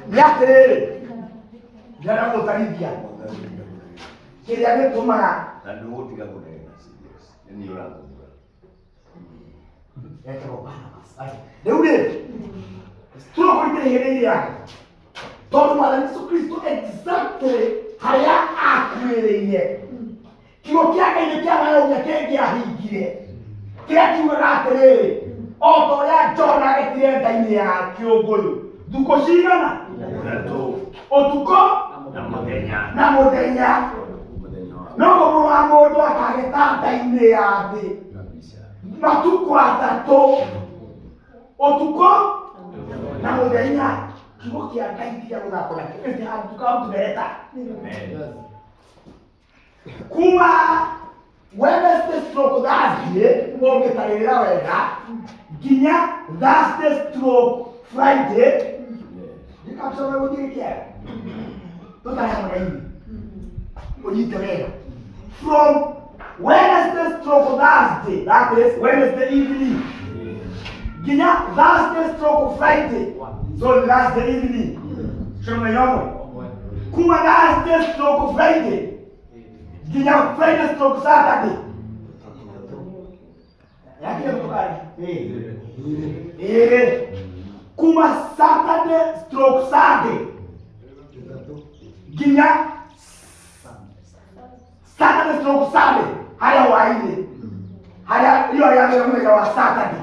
Niatere. Jana mutarithia. Kiria gitumaga na ndugutika kunena serious. Ni urathura. Etero Barnabas. Riu ri. Stroke itehereria. Tondu Mwathani Yesu Kristo exactly haria akuiririe. Kiugo kia Ngai ni kiagayukia kingiahingire. Kiria kiugaga atiriri. O ta uria Jona agitire ngai-ini ya kiunguyu. Thuko cigana? Utuko na muthenya. No mũrũ wa mũndũ akageta ngai-ini ya thĩ. Matuko atatu. Utuko na muthenya. Kiugo kia Ngai kia guthakora kĩrĩa tukamũmereta. Kuma Wednesday stroke Thursday ũngĩtarĩrĩra wega nginya Thursday stroke Friday ndikabisoma gũtirĩ kĩega tũtarĩha mũraini ũnyite wega from Wednesday stroke Thursday, that is Wednesday evening nginya Thursday stroke Friday, so Thursday evening shoma yomwe kuma Thursday stroke Friday nginya Friday stroke Saturday. Yake mtokani. Kuma Saturday stroke Sunday. Nginya Saturday stroke Sunday. Haya waile. Haya hiyo ya mwezi wa Saturday.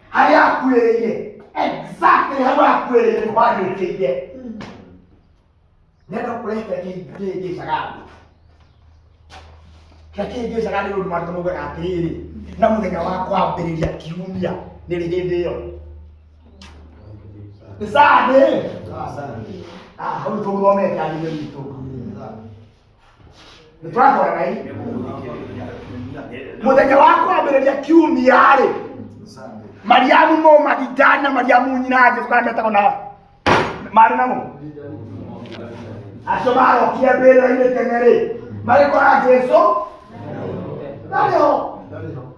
Haya kueleje. Exactly haya kueleje kwa nini. Nenda kuleta kile shagabi. Lakini shagari ndo mwamuga atiri na muthenya wa kwambiriria kiumia ni rihindi iyo Sunday hau tuthomete alivyo vitu ni twakora ngai muthenya wa kwambiriria kiumia ri Mariamu mo Magidani na Mariamu nyina Jesu kana metako na mari namo asomaro kia bera ile tengere mari kwa Jesu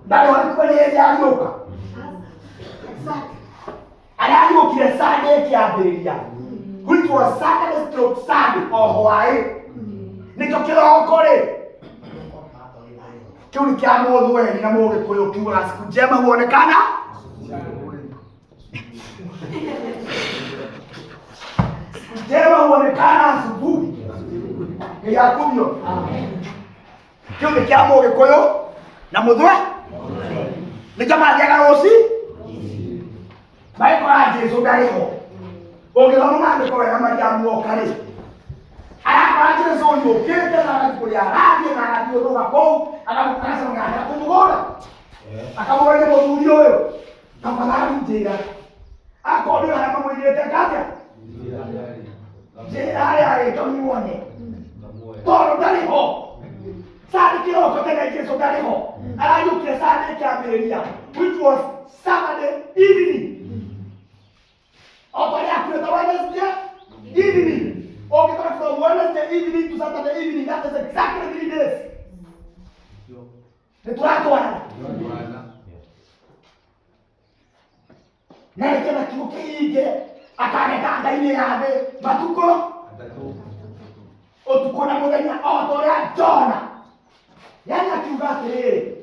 Dale walikuwa ni yeye aliyoka. Exactly. Aliyoka Sunday kiabiria. Which was Saturday stroke Sunday or Hawaii. Nikokero okore. Kiuni kia modu wewe na moge koyo kiwa siku njema huonekana. Siku njema huonekana asubuhi. Ya kumyo. Amen. Kiuni kia moge koyo na muthwe ni kama ajaga rosi bai kwa Jesu ndariho ongero mande kwa ya Mariamu okare ara kwa Jesu yokete na kulia radio na radio roga ko akamukasa ngana kumugora akamugora muthuri uyu tafadhali njira akodo na kama mwendete kata njira ya itomuone toro ndariho Sadi kiroko tena Jesu ndariho ayuke Sunday kiabiria which was Saturday evening. Opaya kwa Wednesday evening. Okay, from Wednesday evening to Saturday evening, that is exactly 3 days. Ni tuato wana. Na kama kiuke ije akaneka ndaine yabe matuko otuko na muthenya otoria Jona. Yani akiuga atiriri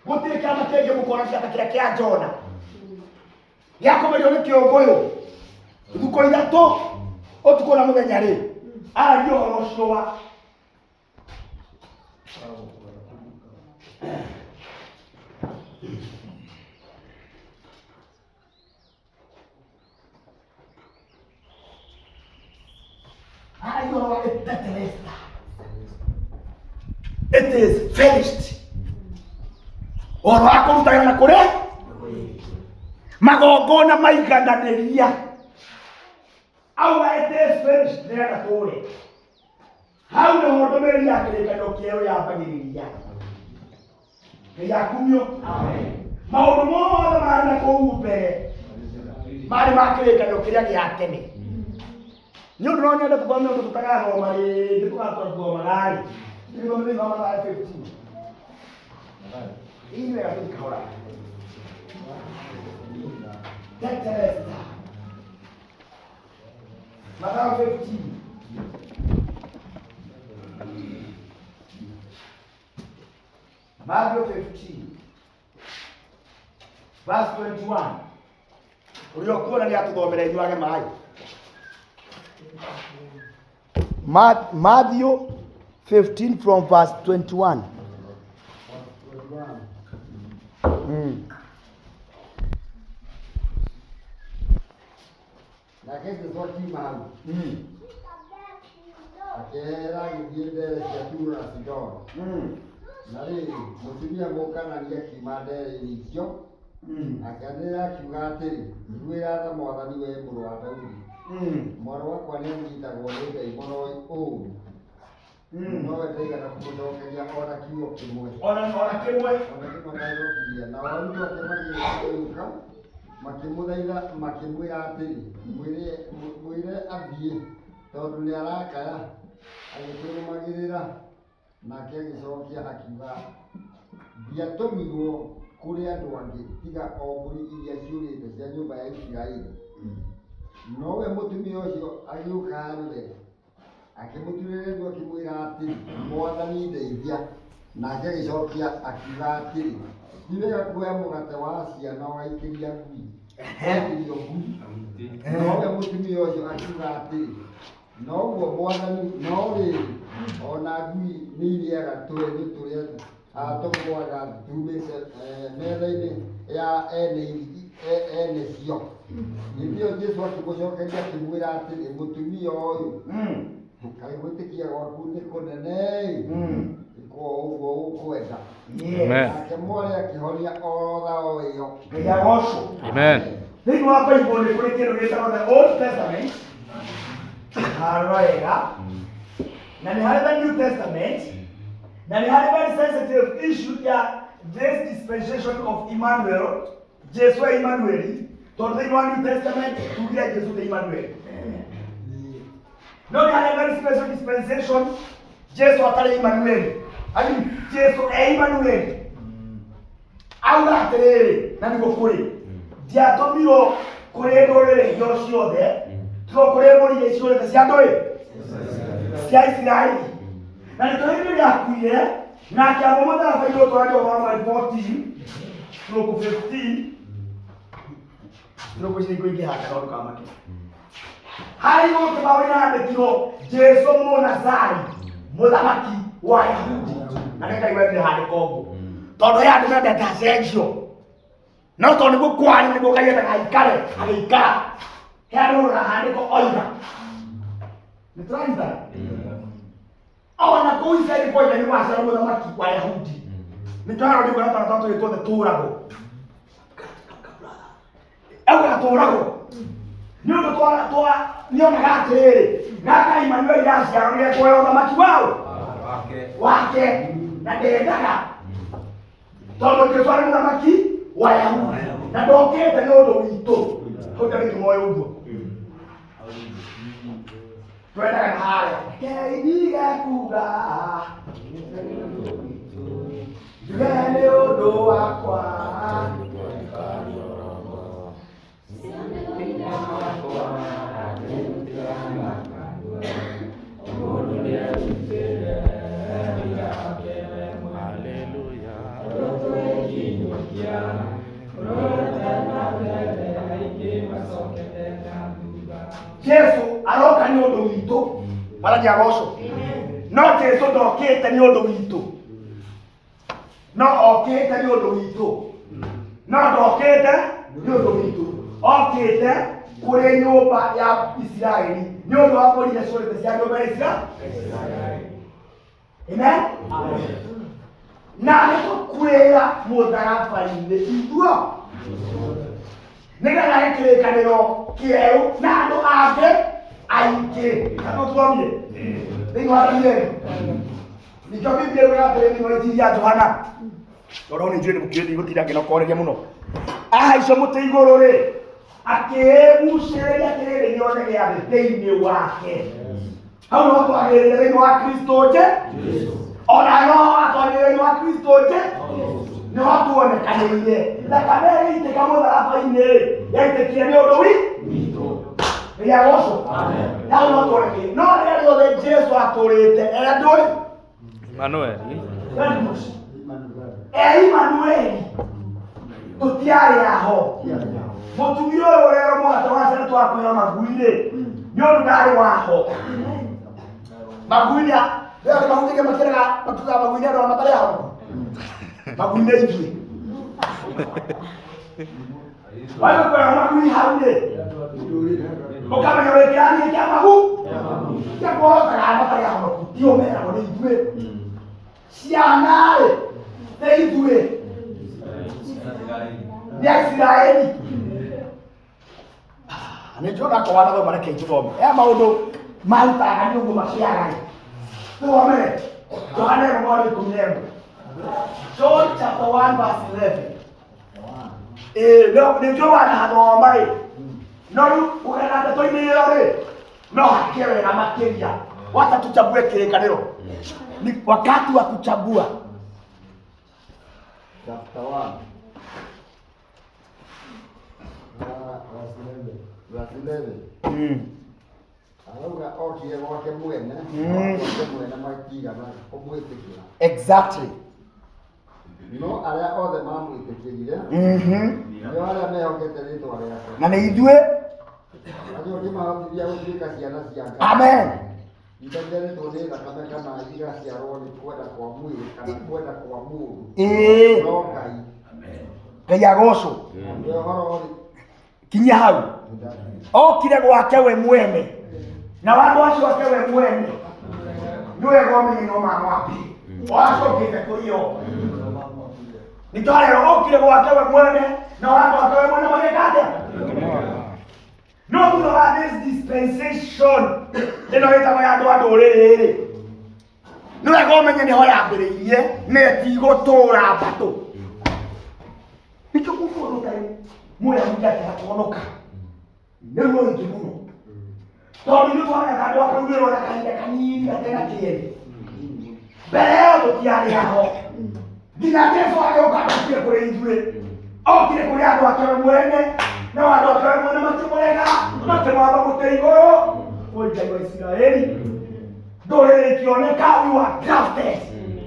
gutiri kiama kingi mukona kiama kiria kia Jona yakomerio ni kiunguyu thuko ithatu utuko na muthenya ri aragia horo ucio wa aragia horo wa Tetelesta. It is finished. Oro akorutana na kure magongona maigananiria auga it is finished nenda kure hau nĩ ho ndũmĩrĩri ya kĩrĩkanĩro kĩerũ yambagĩrĩria. Ngai akumio. Maũndũ mothe marĩ na kũu mbere marĩ ma kĩrĩkanĩro kĩrĩa gĩa tene. Nĩ ũndũ no nyende tũthome ũndũ tũtagathoma rĩngĩ tũgatũthoma rĩ nĩ thoma Mathayo 15. Hii ndio ya kukahora. Tetelesta. Mathayo 15. Matthew 15. Verse 21. Uliokuwa ni atuthomere inyuage mai. Matthew 15 from verse 21. Na kesi swati mahali. Akera ngidere chatura sidoro. Na rĩrĩ mũtumia mũkanagia kimande rĩkio akĩanĩrĩra akiuga atĩrĩ nduĩra tha mwathani we mũrũ wa Daudi mwana wakwa nĩanyitagwo nĩ ndaimono ũũru nowe ndaigana kũmũcokeria ona kiugo kĩmwe ndairokirie nao arutwo ake magĩũka makĩmũthaitha makĩmwĩra atĩrĩ mwĩre athiĩ tondũ nĩarakaya agĩkĩrũmagĩrĩra nake agĩcokia akiuga ndiatũmirwo kũrĩ andũ angĩ tiga o mbũri iria ciũrĩte cia nyũmba ya Isiraeli. Nowe mũtumia ũcio agĩũka harĩ we akĩmũturĩra ndu akĩmwĩra atĩrĩ mwathani ndeithia, nake agĩcokia akiuga atĩrĩ ti wega kuoya mũgate wa ciana ũgaikĩria ngui irio ngui. Nowe mũtumia ũcio akiuga atĩrĩ noguo mwathani, no rĩrĩ ona ngui nĩ irĩaga tũrenũ tũrĩa tũgũaga tumĩte metha-inĩ ya ene cio. Hĩndĩ ĩyo Jesũ akĩmũcokeria akĩmwĩra atĩrĩ mũtumia ũyũ kaĩ gwĩtĩkia gwaku nĩ kũnene ĩkwo ũguo ũkwenda. Nake mwarĩ akĩhonia orotha o ĩyo. Ngai agocwo. Thĩinĩ wa Bible nĩ kũrĩ kĩndũ gĩtagwo the Old Testament wega na nĩ harĩ the New Testament na nĩ harĩ very sensitive issue ya this dispensation of Emmanuel, Jesu wa Emmanuel, tondũ thĩinĩ wa New Testament tugia Jesu the Emmanuel. No nĩ harĩ very special dispensation Jesu atarĩ Emmanuel, Jesu Emmanuel auga atĩrĩrĩ na nĩguo kũrĩ ndiatũmirwo kũrĩ ndũrĩrĩ icio ciothe tigo kũrĩ mbũri iria ciũrĩte cia ndũĩ cia Isiraeli. Na nĩ tondũ hĩndĩ ĩrĩa akuire na akĩambwo mũtharaba-inĩ ũtwarĩtwo wa Mark 14:15 nĩguo ciĩ kũingĩha kaũndũ ka makĩ harĩ igũrũ kĩbaũ-inĩ handĩkirwo Jesu Mũnazari mũthamaki wa Ayahudi. Na nĩ Ngai wendire handĩka ũguo tondũ he andũ mendete hacenjio, no tondũ nĩguo kwarĩ nĩguo Ngai endaga aikare agĩikara. He andũ handĩko oiga nĩ tũranyitana ona kũu Isiraeli kwoiga nĩ waciara mũthamaki wa Ayahudi. Nĩ tũharwo nĩguo natara twĩtwo the tũũragwo auga tũũragwo nĩ ũndũ nĩonaga atĩrĩrĩ naka Emmanuel iraciarwo kuoya ũthamaki wake na ndendaga tondũ Jesũ arĩ mũthamaki wa Ayahudi na ndokĩte nĩ ũndũ witũ. Hau ndarĩ kĩmoya ũguo twendaga na harĩa keithi gakuga njuge nĩ ũndũ wakwa Jesu aroka nĩ ũndũ witũ marathi agocwo. No Jesu ndokĩte nĩ ũndũ witũ, no okĩte nĩ ũndũ witũ, no ndokĩte nĩ ũndũ witũ, okĩte kũrĩ nyũmba ya Isiraeli nĩ ũndũ wa mbũri iria ciũrĩte cia nyũmba ya Isiraeli. Amen. Na nĩtũkwĩra mũtharaba-inĩ ithuo nĩgetha gĩkĩrĩkanĩro kĩerũ na andũ angĩ aingĩ na tũtuomie thĩinĩ wa Danieli. Nĩkĩo Biblia ĩugaga atĩrĩ thĩinĩ wa Injili ya Johana, tondũ nĩ njũĩ nĩmũkĩũĩ gũtinda ngĩnokoreria mũno, ahaica mũtĩ igũrũ rĩ akĩĩgucĩrĩria kĩrĩrĩ gĩothe gĩathĩ thĩinĩ wake. Hau no twagĩrĩire thĩinĩ wa Kristo Jesu, ona no atwarĩire thĩinĩ wa Kristo Jesu nĩ watuonekanĩire thakame ĩitĩka mũtharaba-inĩ yaitĩkire nĩ ũndũ witũ. ya goco na no tore no rero de Jesu atorete endoi Manuel. Emmanuel tutiare aho mutumio rero mwata wase twakuya maguire nyo ndari waho maguire leo maguire makira matuza maguire ndo matare hapo maguire hivi wale kwa maguire haunde okama yore yani kya magu ya kwa ta matare hapo tio mera ngo ndwe sianae teidwe ya Israeli anejona kwa wana wa mareke tuome maundu mautaga ni uguo maciagai tuome Yohana mwana kumnemo John chapter 1 verse 11 no ni jo wana hathoma no ukana toiniro no hakewe na makiria wata tuchague kirekaniro ni wakati wa kuchagua chapter 1 verse 11 Alauga okire gwake mwene matigana kumwitikira exactly no aria othe mamwitikirire nio aria mehokete ritwa riake na nĩ ithuĩ acio ngĩmahotithia gũtuĩka ciana cia Ngai amen itengeretwo nĩ thakame kana igaciarwo nĩ kwenda kwa mwĩrĩ kana kwenda kwa mũndũ no Ngai Ngai agocwo nĩ ũhoro kinya hau okire gwake we mwene na wandu acio ake we mwene niwe gomenye no mama wapi wacokete kurio nitwarero okire gwake we mwene na wandu ake we mwene magekate no thutha wa this dispensation ĩno ĩtagwo ya andũ a ndũrĩrĩ niwe gomenye nĩho yambĩrĩirie na ĩtigũtũra mbatũ nikio kũkũrwo Ngai muya mujate hakuonoka nĩruo rĩingĩ mũno tondũ nĩ twarega andũ akaugĩrwo na kahinda kanini gatena kĩeri mbere ĩyo tũtiarĩ haho nginya Jesũ agĩũka ndokire kũrĩ ithuĩ okire kũrĩ andũ ake we mwene na andũ ake we mwene makĩmũrega makĩmwamba mũtĩ igũrũ Ngai wa Isiraeli ndũrĩrĩ ikĩoneka we were grafted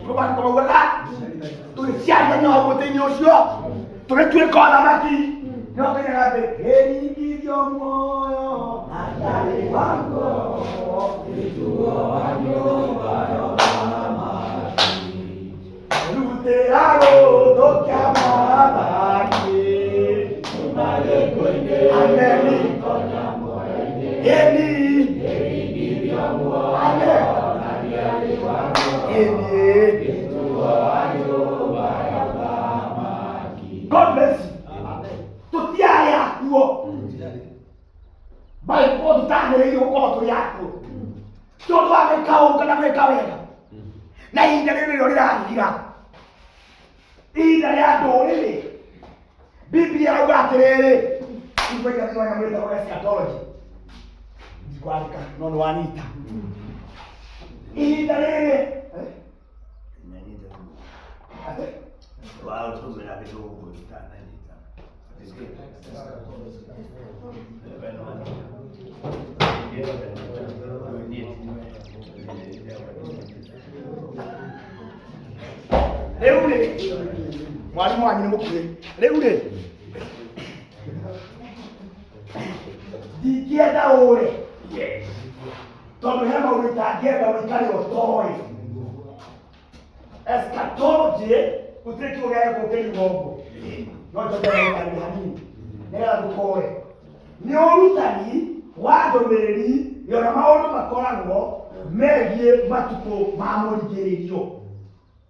rũbani kũmaugaga tũgĩciarithania hau mũtĩ-inĩ ũcio tũgĩtuĩka thamaki no kenyaga atĩ kĩringithio muoyo atarĩ wangu nĩtuo wa nyũmba ya thamaki rutĩra gũthũkia mwathani ameni eni kĩringithio muoyo atarĩ wangu nĩtuo wa nyũmba ya thamaki. God bless you. Tutiare akuo bai ko tutane iyo ko turi akuo tondu agikao kana gwika wega na ihinda rĩrĩ rĩrathira ihinda rĩa ndũrĩrĩ Biblia rauga atĩrĩrĩ ikwaiga thĩwa nyamwĩta kwa eschatology ndikwandĩka no nĩ wanita ihinda rĩrĩ Wow, tumira kidogo sana. Rĩu rĩ mwarimũ wanyu nĩ mũkuhĩ rĩu rĩ ndingĩenda ũre tondũ he maũndũ itangĩenda ũikare ũtoĩ eschatology gũtirĩ kiugo gĩa gũkĩria ũguo no njogera hanini nĩgetha tũkoe nĩ ũrutani wa ndũmĩrĩri yona maũndũ makoragwo megiĩ matukũ ma mũrigĩrĩrio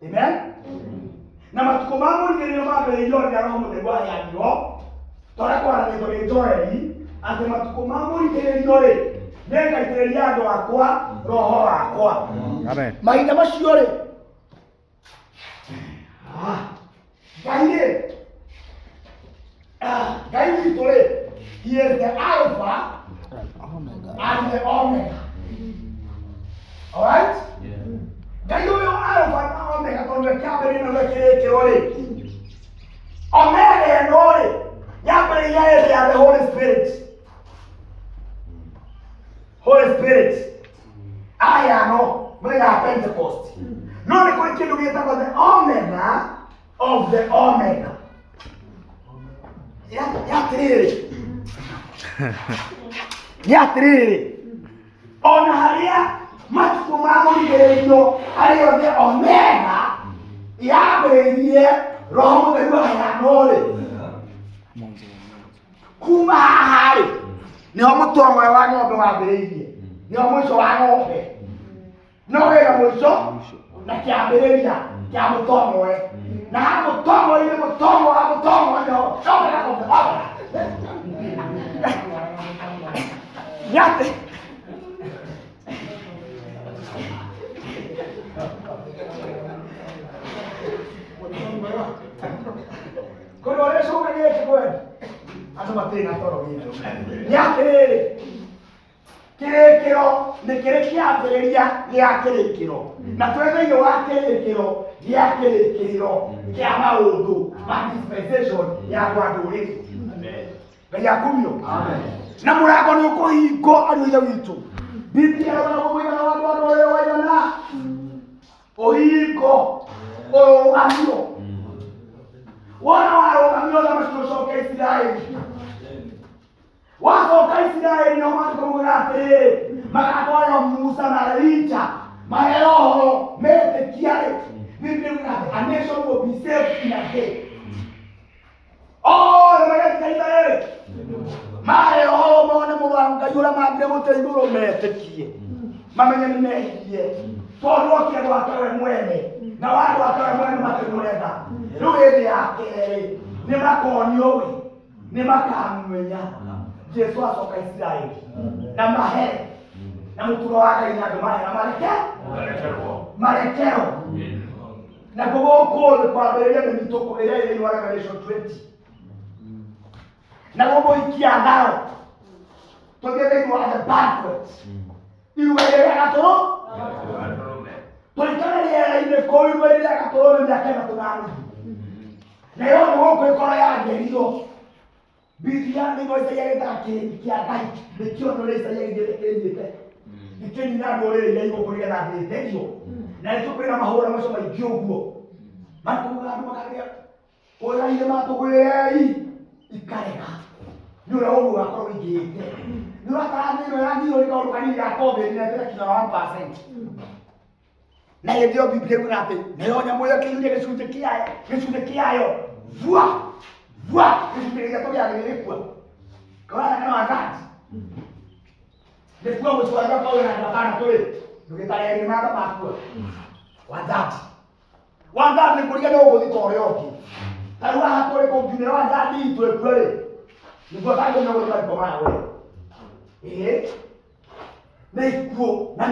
amen na matukũ ma mũrigĩrĩrio mambĩrĩirio rĩrĩa Roho Mũtheru aheanirwo tondũ kwaranĩtwo nĩ Joeli atĩ matukũ ma mũrigĩrĩrio rĩ nĩngaitĩrĩria andũ akwa roho wakwa mahinda macio rĩ Ngai witũ rĩ he is the Alpha and the Omega. Alright? Ngai ũyũ Alpha na Omega tondũ kĩambĩrĩria na gĩkĩrĩkĩrwo rĩ Omega ĩno rĩ yambĩrĩria hĩndĩ ya the Holy Spirit celebrate aya no mũthenya wa Pentecost no nĩ kũrĩ kĩndũ gĩtagwo the omega of the omega yatirĩrĩ ona harĩa matukũ ma mũrigĩrĩrio harĩ othe omega yambĩrĩirie roho mũtheru ayanũrĩ kuma haha rĩ nĩho mũtongoria wa ng'ombe wambĩrĩirie nĩho mũico wa ng'ombe no wĩra mũico na kĩambĩrĩria kĩa mũtongoria na ha mũtongoria nĩ mũtongo wa mũtongoria nyate kũrĩ ũrĩa cũgagĩte kweli andũ matirĩ na toro gĩtũ nĩatĩrĩrĩ kĩrĩkĩro nĩ kĩrĩ kĩambĩrĩria gĩa kĩrĩkĩro na twĩ thĩinĩ wa kĩrĩkĩro gĩa kĩrĩkĩrĩro kĩa maũndũ ma dispensation ya andũ-a-Ndũrĩrĩ Ngai akumio na mũrango nĩ ũkũhingwo andũ ithe witũ Biblia ĩrauga mũigana wa andũ a-Ndũrĩrĩ waigana ũhingo ũrũgamio wona warũgamio thamaki ũcoke Isiraeli wacoka Isiraeli no matũkamũgĩra atĩrĩrĩ magatwarĩrwo Musa na Elija maheo ũhoro metĩkiarĩ Biblia ĩrauga atĩ a nation will be saved in a day othe magetika Isiraeli maheo ũhoro mone mũrũ wa Ngai ũrĩa mambire mũtĩ igũrũ metĩkie mamenye nĩ mehirie tondũ okire gwake we mwene na wandũ wake we mwene makĩmũretha rĩu hĩndĩ ya kerĩ nĩ makonio we nĩ makamumenya Jesu acoka Isiraeli na mahere na mũturo wa Ngai na andũ mahera marekero na gũkũ thĩ kwambĩrĩria mĩthitũko ĩrĩa ĩrĩ wa Revelation 20 na gũgũikia tharo tũthiĩ thĩinĩ wa the banquet iruga rĩrĩa gatũrũ tũikare rĩera-inĩ kũu iruga-inĩ rĩa gatũrũ mĩaka ĩtatũ na nuthu nayo nĩ gũkũ ĩkorwo yangerio Biblia nĩguo Isaia gĩtaga kĩrĩndĩ kĩa Ngai nĩkĩo ũndũ ũrĩa Isaia gĩkĩrĩndĩte gĩkĩnina ndũrĩrĩ iria igũkũ nĩgetha thĩtherio na nĩtũkũrĩ na mahũra macio maingĩ ũguo matũgũra andũ makagĩa ũra-inĩ matũgwĩrei ikarega nĩ ũrĩa ũguo ũgakorwo ingĩhĩte nĩ ũratara thĩ ĩno yathirwo nĩ kaũndũ kanini ga COVID na ĩtĩra kinya 1% na hĩndĩ ĩyo Biblia ĩkuga atĩ nayo nyamũ ĩyo kĩiyũrie gĩcunjĩ kĩayo vua gĩcunjĩ gĩatũ gĩathĩ gĩgĩkua kaũrana kana wangati nĩkuo mũciwaria Paulo na ndakana tũrĩ ndũgĩtarĩri mamba makua wangati nĩ kũriga nĩ ũgũthi ta ũrĩa ũngĩ ta rĩu haha tũrĩ kũngiumĩra wangati itũ ĩkue rĩ nĩguo tagĩrĩirwo gũthiĩ mathiko maya we nĩ ikuo na